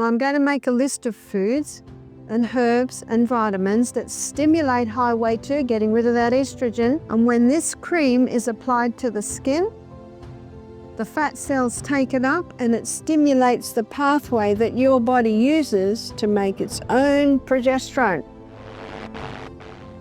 I'm going to make a list of foods and herbs and vitamins that stimulate highway 2, getting rid of that estrogen. And when this cream is applied to the skin, the fat cells take it up and it stimulates the pathway that your body uses to make its own progesterone.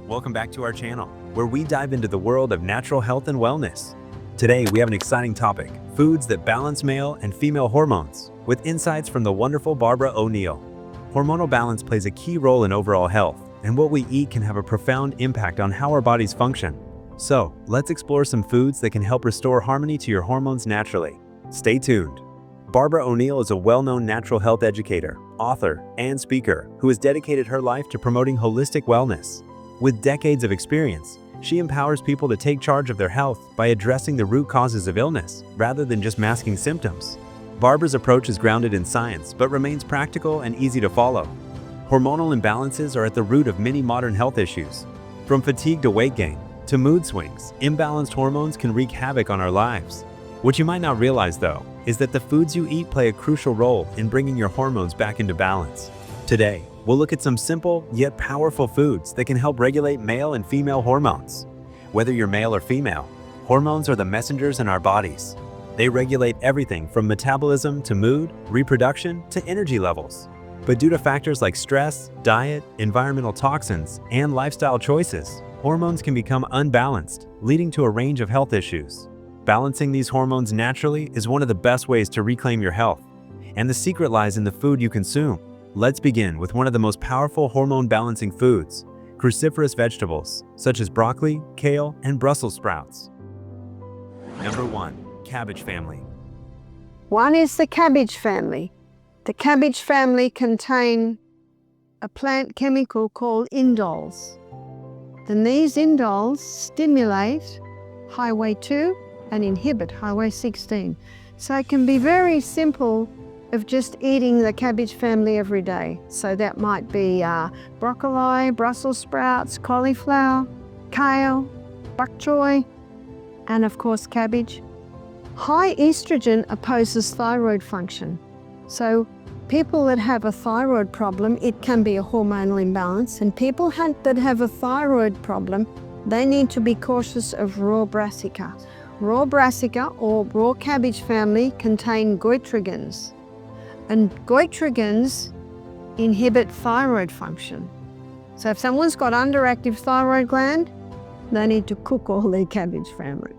Welcome back to our channel, where we dive into the world of natural health and wellness. Today, we have an exciting topic: foods that balance male and female hormones, with insights from the wonderful Barbara O'Neill. Hormonal balance plays a key role in overall health, and what we eat can have a profound impact on how our bodies function. So, let's explore some foods that can help restore harmony to your hormones naturally. Stay tuned. Barbara O'Neill is a well-known natural health educator, author, and speaker who has dedicated her life to promoting holistic wellness. With decades of experience, she empowers people to take charge of their health by addressing the root causes of illness rather than just masking symptoms. Barbara's approach is grounded in science but remains practical and easy to follow. Hormonal imbalances are at the root of many modern health issues. From fatigue to weight gain to mood swings, imbalanced hormones can wreak havoc on our lives. What you might not realize, though, is that the foods you eat play a crucial role in bringing your hormones back into balance. Today, we'll look at some simple yet powerful foods that can help regulate male and female hormones. Whether you're male or female, hormones are the messengers in our bodies. They regulate everything from metabolism to mood, reproduction to energy levels. But due to factors like stress, diet, environmental toxins, and lifestyle choices, hormones can become unbalanced, leading to a range of health issues. Balancing these hormones naturally is one of the best ways to reclaim your health. And the secret lies in the food you consume. Let's begin with one of the most powerful hormone-balancing foods: cruciferous vegetables, such as broccoli, kale, and Brussels sprouts. Number 1. Cabbage family. One is the cabbage family. The cabbage family contain a plant chemical called indoles. Then these indoles stimulate highway 2 and inhibit highway 16. So it can be very simple of just eating the cabbage family every day. So that might be broccoli, Brussels sprouts, cauliflower, kale, bok choy, and of course cabbage. High estrogen opposes thyroid function. So people that have a thyroid problem, it can be a hormonal imbalance, and people that have a thyroid problem, they need to be cautious of raw brassica. Raw brassica or raw cabbage family contain goitrogens, and goitrogens inhibit thyroid function. So if someone's got underactive thyroid gland, they need to cook all their cabbage family,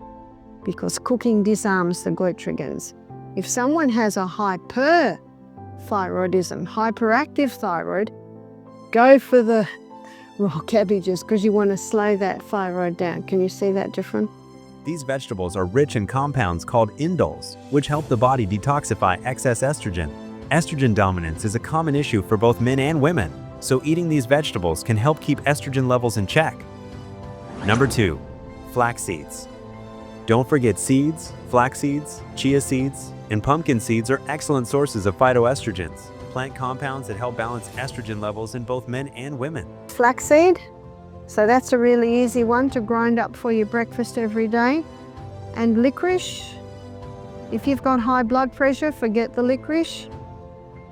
because cooking disarms the goitrogens. If someone has a hyperthyroidism, hyperactive thyroid, go for the raw cabbages because you want to slow that thyroid down. Can you see that difference? These vegetables are rich in compounds called indoles, which help the body detoxify excess estrogen. Estrogen dominance is a common issue for both men and women, so eating these vegetables can help keep estrogen levels in check. Number 2. Flax seeds. Don't forget seeds, flax seeds, chia seeds, and pumpkin seeds are excellent sources of phytoestrogens, plant compounds that help balance estrogen levels in both men and women. Flaxseed, so that's a really easy one to grind up for your breakfast every day. And licorice, if you've got high blood pressure, forget the licorice.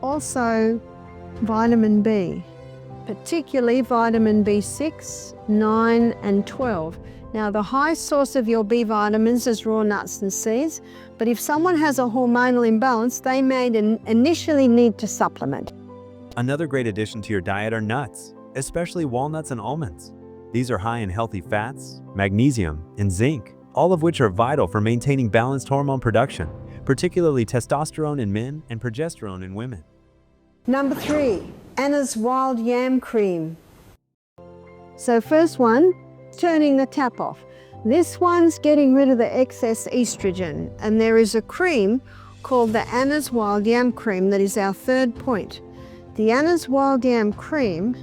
Also, vitamin B, particularly vitamin B6, 9, and 12. Now, the highest source of your B vitamins is raw nuts and seeds, but if someone has a hormonal imbalance, they may initially need to supplement. Another great addition to your diet are nuts, especially walnuts and almonds. These are high in healthy fats, magnesium, and zinc, all of which are vital for maintaining balanced hormone production, particularly testosterone in men and progesterone in women. Number 3, Anna's wild yam cream. So first one, turning the tap off. This one's getting rid of the excess estrogen, and there is a cream called the Anna's Wild Yam Cream that is our third point. The Anna's Wild Yam Cream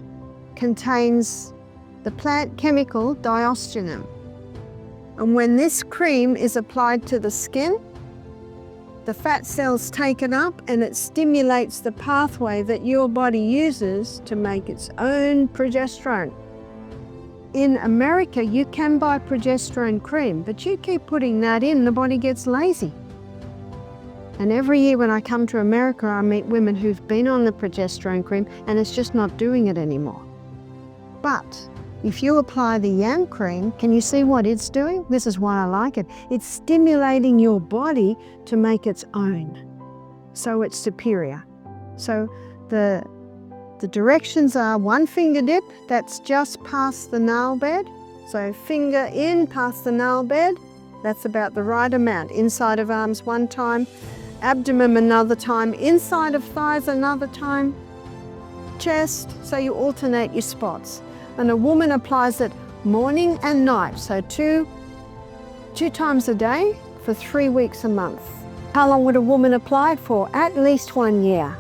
contains the plant chemical diostinum, and when this cream is applied to the skin, the fat cells take it up and it stimulates the pathway that your body uses to make its own progesterone. In America, you can buy progesterone cream, but you keep putting that in, the body gets lazy. And every year when I come to America, I meet women who've been on the progesterone cream and it's just not doing it anymore. But if you apply the yam cream, can you see what it's doing? This is why I like it. It's stimulating your body to make its own. So it's superior. So the directions are 1 finger dip, that's just past the nail bed. So finger in past the nail bed, that's about the right amount. Inside of arms 1 time, abdomen another time, inside of thighs another time, chest, so you alternate your spots. And a woman applies it morning and night, so two times a day for 3 weeks a month. How long would a woman apply it for? At least 1 year.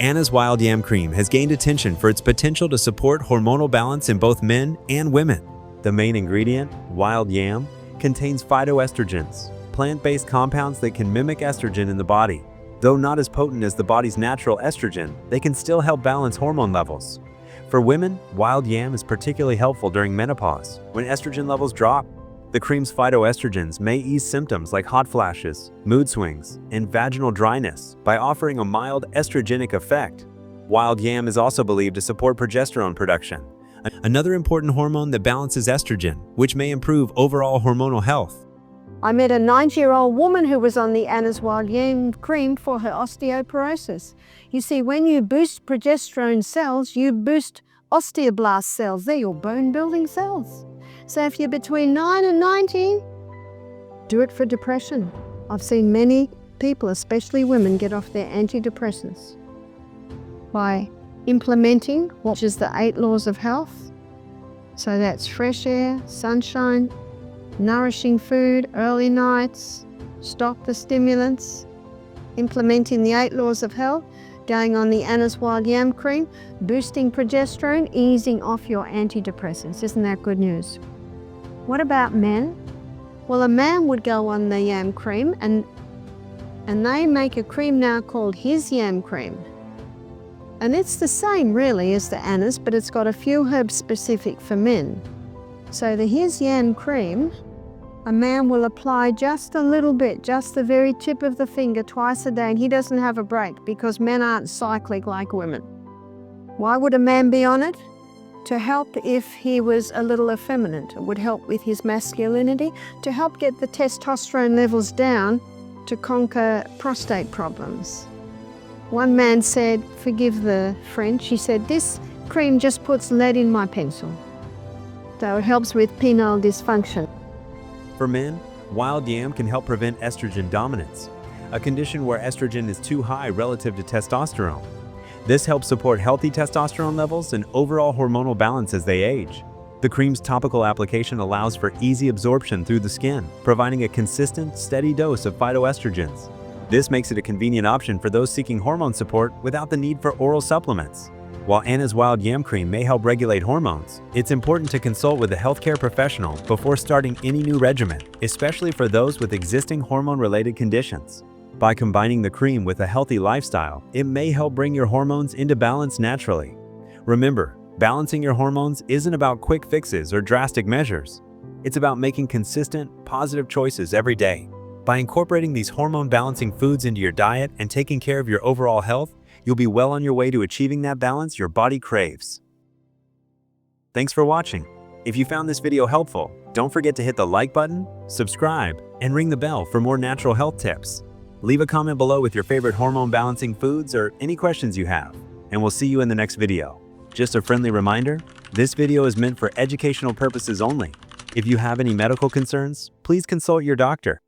Anna's Wild Yam Cream has gained attention for its potential to support hormonal balance in both men and women. The main ingredient, wild yam, contains phytoestrogens, plant-based compounds that can mimic estrogen in the body. Though not as potent as the body's natural estrogen, they can still help balance hormone levels. For women, wild yam is particularly helpful during menopause, when estrogen levels drop. The cream's phytoestrogens may ease symptoms like hot flashes, mood swings, and vaginal dryness by offering a mild estrogenic effect. Wild yam is also believed to support progesterone production, another important hormone that balances estrogen, which may improve overall hormonal health. I met a 90-year-old woman who was on the Anna's Wild Yam cream for her osteoporosis. You see, when you boost progesterone cells, you boost osteoblast cells. They're your bone-building cells. So if you're between 9 and 19, do it for depression. I've seen many people, especially women, get off their antidepressants by implementing what is the 8 laws of health. So that's fresh air, sunshine, nourishing food, early nights, stop the stimulants, implementing the 8 laws of health, going on the Anna's Wild Yam cream, boosting progesterone, easing off your antidepressants. Isn't that good news? What about men? Well, a man would go on the yam cream and they make a cream now called his yam cream. And it's the same really as the Anna's, but it's got a few herbs specific for men. So the his yam cream, a man will apply just a little bit, just the very tip of the finger twice a day, and he doesn't have a break because men aren't cyclic like women. Why would a man be on it? To help if he was a little effeminate. It would help with his masculinity, to help get the testosterone levels down to conquer prostate problems. One man said, forgive the French, he said, this cream just puts lead in my pencil. So it helps with penile dysfunction. For men, wild yam can help prevent estrogen dominance, a condition where estrogen is too high relative to testosterone. This helps support healthy testosterone levels and overall hormonal balance as they age. The cream's topical application allows for easy absorption through the skin, providing a consistent, steady dose of phytoestrogens. This makes it a convenient option for those seeking hormone support without the need for oral supplements. While Anna's Wild Yam Cream may help regulate hormones, it's important to consult with a healthcare professional before starting any new regimen, especially for those with existing hormone-related conditions. By combining the cream with a healthy lifestyle, it may help bring your hormones into balance naturally. Remember, balancing your hormones isn't about quick fixes or drastic measures. It's about making consistent, positive choices every day. By incorporating these hormone-balancing foods into your diet and taking care of your overall health, you'll be well on your way to achieving that balance your body craves. Thanks for watching. If you found this video helpful, don't forget to hit the like button, subscribe, and ring the bell for more natural health tips. Leave a comment below with your favorite hormone-balancing foods or any questions you have, and we'll see you in the next video. Just a friendly reminder, this video is meant for educational purposes only. If you have any medical concerns, please consult your doctor.